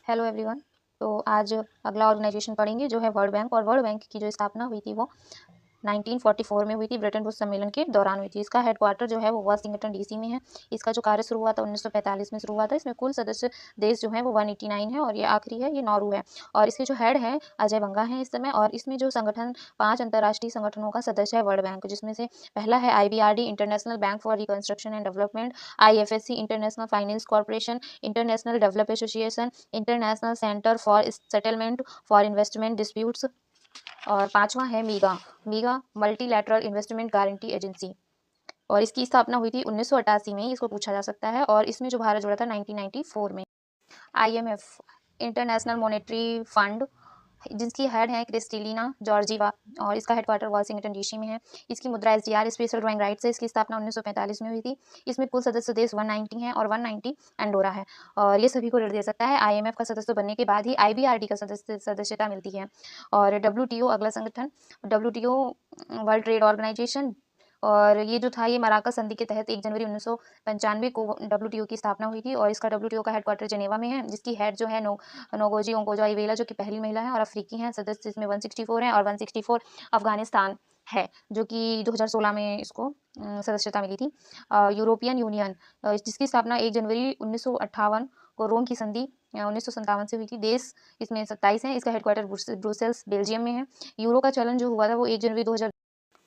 Hello everyone. तो आज अगला ऑर्गेनाइजेशन पढ़ेंगे जो है वर्ल्ड बैंक। और वर्ल्ड बैंक की जो स्थापना हुई थी वो 1944 में हुई थी, ब्रिटेन वुड्स सम्मेलन के दौरान हुई थी। इसका हेडक्वार्टर जो है वो वाशिंगटन डीसी में है। इसका जो कार्य शुरू हुआ था 1945 में शुरू हुआ था। इसमें कुल सदस्य देश जो है वो 189 है और ये आखिरी है, ये नॉर्वे है। और इसके जो हेड हैं अजय बंगा हैं इस समय। और इसमें जो संगठन 5 अंतर्राष्ट्रीय संगठनों का सदस्य है वर्ल्ड बैंक, जिसमें से पहला है IBRD international bank for reconstruction and development, IFSC international finance corporation, international develop association, international centre for settlement for investment disputes. और पांचवा है मीगा मीगा मल्टीलैटरल इन्वेस्टमेंट गारंटी एजेंसी। और इसकी स्थापना हुई थी 1988 में, इसको पूछा जा सकता है। और इसमें जो भारत जुड़ा था 1994 में। IMF इंटरनेशनल मॉनेटरी फंड, जिसकी हेड है क्रिस्टलिना जॉर्जीवा और इसका हेडक्वार्टर वाशिंगटन डीसी में है। इसकी मुद्रा SDR स्पेशल ड्राइंग राइट्स है। इसकी स्थापना 1945 में हुई थी। इसमें कुल सदस्य देश 190 हैं और 190 एंडोरा है। और ये सभी को ऋण दे सकता है। IMF का सदस्य बनने के बाद ही IBRD का सदस्यता मिलती है। और WTO अगला संगठन, WTO वर्ल्ड ट्रेड ऑर्गेनाइजेशन। और ये जो था ये मराकस संधि के तहत 1 जनवरी 1995 को WTO की स्थापना हुई थी। और इसका WTO का हेडक्वार्टर जेनेवा में है, जिसकी हेड जो है नोगोजी ओंकोजो-इवेला, जो कि पहली महिला है और अफ्रीकी हैं। सदस्य इसमें 164 हैं और 164 अफगानिस्तान है, जो कि 2016 में इसको सदस्यता मिली थी। यूरोपियन यूनियन, जिसकी स्थापना 1 जनवरी 1958 को रोम की संधि 1957 से हुई थी। देश इसमें 27 हैं। इसका हेडक्वार्टर ब्रुसेल्स बेल्जियम में है। यूरो का चलन जो हुआ था वो 1 जनवरी 2000।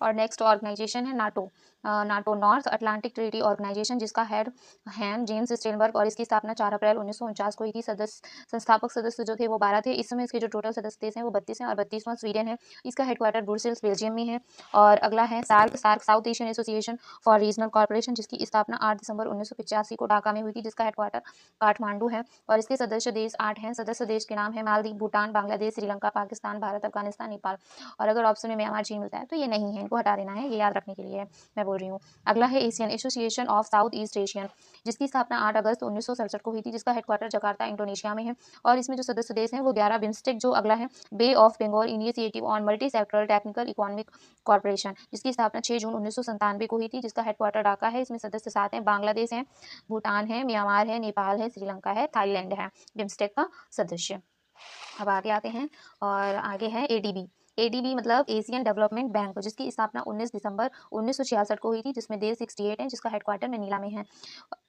और नेक्स्ट ऑर्गेनाइजेशन है NATO. NATO North Atlantic Treaty Organization, जिसका हेड है जेम्स स्टेनबर्ग। और इसकी स्थापना 4 अप्रैल 1949 को हुई थी। संस्थापक सदस्य जो थे वो 12 थे। इस समय इसके जो टोटल सदस्य देश हैं वो 32 हैं और 32वां स्वीडन है। इसका हेडक्वार्टर ब्रुसेल्स बेल्जियम में है। और अगला है SAARC SAARC South Asian Association for Regional corporation, जिसकी स्थापना 8 दिसंबर 1985 को ढाका में हुई थी, जिसका हेडक्वार्टर काठमांडू है। और इसके सदस्य देश 8 हैं। सदस्य देश के नाम है मालदीव, भूटान, बांग्लादेश, श्रीलंका, पाकिस्तान, भारत, अफगानिस्तान, नेपाल। और अगर ऑप्शन में म्यांमार चीन मिलता है तो ये नहीं है, इनको हटा देना है, ये याद रखने के लिए मैं बोल रही हूँ। अगला है Asian association of south east Asian, जिसकी स्थापना 8 अगस्त 1967 को हुई थी, जिसका हेडक्वार्टर जकार्ता इंडोनेशिया में है। और इसमें जो सदस्य देश हैं वो 11 बिम्स्टेक, जो अगला है bay of Bengal initiative on multi sectoral technical economic cooperation, जिसकी स्थापना 6 जून 1997 को हुई थी, जिसका हेडक्वार्टर ढाका है। इसमें सदस्य 7 हैं, बांग्लादेश है, भूटान है, म्यांमार है, नेपाल है, श्रीलंका है, थाईलैंड है बिम्स्टेक का सदस्य। अब आगे आते हैं और आगे है ADB मतलब एशियन डेवलपमेंट बैंक, जिसकी स्थापना 19 दिसंबर 1966 को हुई थी, जिसमें देश 68 हैं, जिसका हेडक्वार्टर मनीला में है।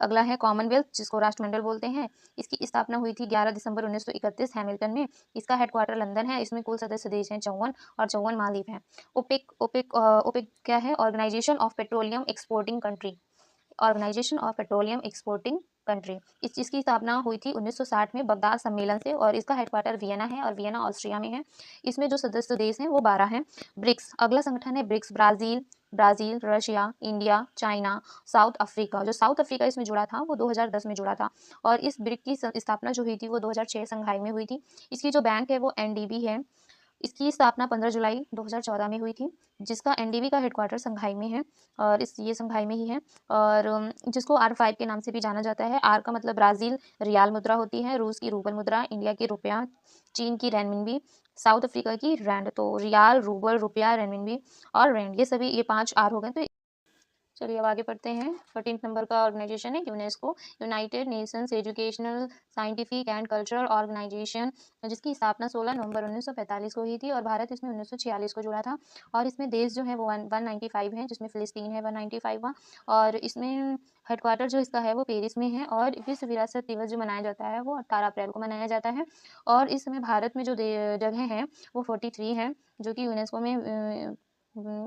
अगला है कॉमनवेल्थ, जिसको राष्ट्रमंडल बोलते हैं। इसकी स्थापना हुई थी 11 दिसंबर 1931 हैमिल्टन में। इसका हेडक्वार्टर लंदन है। इसमें कुल सदस्य देश हैं 54 और 54 महाद्वीप हैं। ओपेक क्या है? Organization of petroleum exporting country, organization of petroleum exporting country. इसकी स्थापना हुई थी 1960 में बगदाद सम्मेलन से। और इसका हेडक्वार्टर वियना है और वियना ऑस्ट्रिया में है। इसमें जो सदस्य देश हैं वो 12 हैं। ब्रिक्स अगला संगठन है BRICS, Brazil, Russia, India, China, South Africa. जो साउथ अफ्रीका इसमें जुड़ा था वो 2010 में जुड़ा था। और इस ब्रिक की स्थापना जो हुई थी वो 2006 संघाई में हुई थी। इसकी जो बैंक है वो NDB है। इसकी स्थापना 15 जुलाई 2014 में हुई थी, जिसका NDB का हेडक्वार्टर संघाई में है। और ये संघाई में ही है। और जिसको R5 के नाम से भी जाना जाता है। R का मतलब ब्राज़ील रियाल मुद्रा होती है, रूस की रूबल मुद्रा, इंडिया की रुपया, चीन की रेनमिनबी, साउथ अफ्रीका की रैंड। तो रियाल, रूबल, रुपया, रेनमिनबी और रैंड, ये सभी ये 5 R हो गए। तो चलिए अब आगे पढ़ते हैं। 13 नंबर का ऑर्गेनाइजेशन है UNESCO, United Nations educational scientific and cultural organization, जिसकी स्थापना 16 नवंबर 1945 को हुई थी। और भारत इसमें 1946 को जुड़ा था। और इसमें देश जो है वो 195 है, जिसमें फिलिस्तीन है 195वां। और इसमें हेडक्वार्टर जो इसका है वो पेरिस में है। और विश्व विरासत दिवस जो मनाया जाता है वो 18 अप्रैल को मनाया जाता है। और इस समय भारत में जो जगह हैं वो 43 हैं, जो कि यूनेस्को में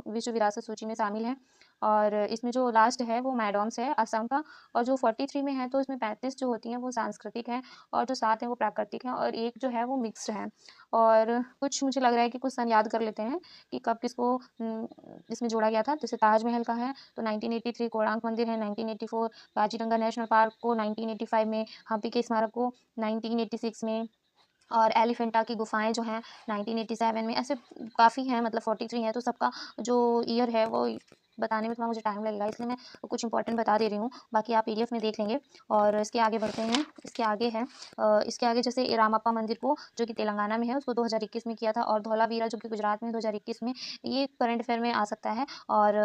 विश्व विरासत सूची में शामिल है। और इसमें जो लास्ट है वो मैडोम्स है असम का। और जो 43 में है तो इसमें 35 जो होती हैं वो सांस्कृतिक हैं और जो 7 हैं वो प्राकृतिक हैं और एक जो है वो मिक्स्ड है। और कुछ मुझे लग रहा है कि कुछ सन याद कर लेते हैं कि कब किसको इसमें जोड़ा गया था। जैसे ताजमहल का है तो 1983, कोणार्क मंदिर है 1984, काजीरंगा नेशनल पार्क को 1985 में, हम्पी के स्मारक को 1986 में, और एलिफेंटा की गुफाएं जो हैं 1987 में। ऐसे काफ़ी हैं, मतलब 43 हैं। तो सबका जो ईयर है वो बताने में थोड़ा मुझे टाइम लगेगा, इसलिए मैं कुछ इंपॉर्टेंट बता दे रही हूँ, बाकी आप पीडीएफ में देख लेंगे। और इसके आगे बढ़ते हैं। इसके आगे जैसे रामप्पा मंदिर को, जो कि तेलंगाना में है, उसको 2021 में किया था, और धौलावीरा जो कि गुजरात में 2021 में, ये करंट अफेयर में आ सकता है। और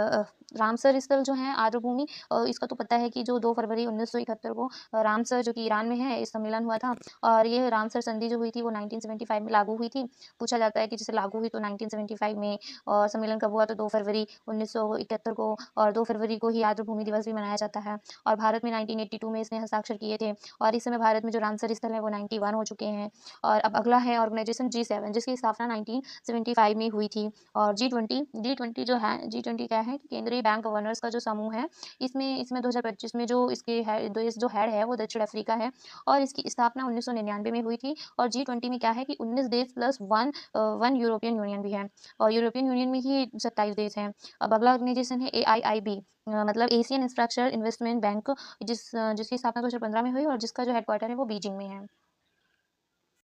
रामसर स्थल जो है आर्द्रभूमि, इसका तो पता है कि जो 2 फरवरी 1971 को रामसर जो कि ईरान में है, इस सम्मेलन हुआ था। और ये रामसर संधि जो हुई थी वो 1975 में लागू हुई थी। पूछा जाता है कि जैसे लागू हुई तो 1975 में, और सम्मेलन कब हुआ तो 2 फरवरी 1971 को, और 2 फरवरी को ही आर्द्रभूमि दिवस भी मनाया जाता है। और भारत में 1982 में इसने हस्ताक्षर किए थे, और इस समय भारत में जो रामसर स्थल है वो 91 हो चुके हैं। और अब अगला है ऑर्गेनाइजेशन G7, जिसकी स्थापना 1975 में हुई थी। और G20 जो है, G20 क्या है कि केंद्रीय बैंक गवर्नर्स का जो समूह है, इसमें इसमें 2025 में जो इसके जो हेड है वो दक्षिण अफ्रीका है, और इसकी स्थापना 1999 में हुई थी। और G20 में क्या है कि 19 देश प्लस वन यूरोपियन यूनियन भी है, और यूरोपियन यूनियन में ही 27 देश हैं। अब अगला ऑर्गेनाइजेशन है AIIB, मतलब एशियन इंफ्रास्ट्रक्चर इन्वेस्टमेंट बैंक, जिसकी स्थापना 2015 में हुई, और जिसका जो हेडक्वार्टर है वो बीजिंग में है।